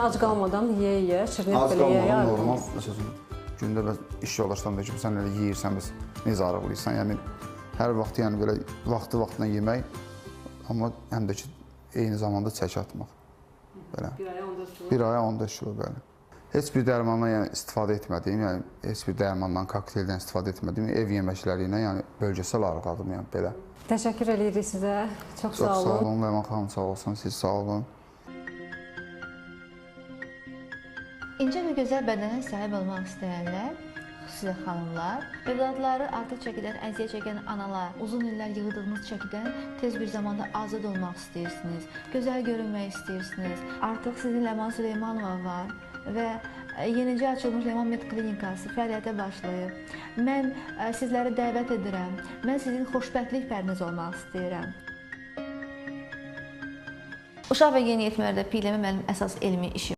Ac qalmadan yeyə, şirniyyat Az belə yeyə. qalmadan normal, məsələn, gündə bəs iş yoldaşdan da ki, sən elə yeyirsən, bəs necə arıqlayırsan, yəni hər vaxt yəni belə vaxtı-vaxtına yemək, amma həm də ki, eyni zamanda çəki atmaq, belə. Bir aya 14 kilo, bəli. Heç bir dərmandan yəni istifadə etmədiyim, yəni heç bir dərmandan, kokteyldən istifadə etmədiyim, ev yeməkləri ilə yəni bölgesel arıqladım, yəni belə. Təşəkkür edirik sizə. Çox sağ olun. Çox sağ olun, Ləman xanım sağ olsun, siz sağ olun. İncə və gözəl bədənə sahib olmaq istəyənlər, xüsusilə xanımlar, övladları artıq çəkidən əziyyət çəkən analar, uzun illər yığdığınız çəkidən tez bir zamanda azad olmaq istəyirsiniz, gözəl görünmək istəyirsiniz. Artıq sizin Ləman Süleymanova var və yenicə açılmış Ləman Med klinikası fəaliyyətə başlayıb. Mən sizləri dəvət edirəm, mən sizin xoşbəxtlik pəriniz olmaq istəyirəm. Uşaq və yeniyetmələrdə piyələnmə mənim əsas elmi işim.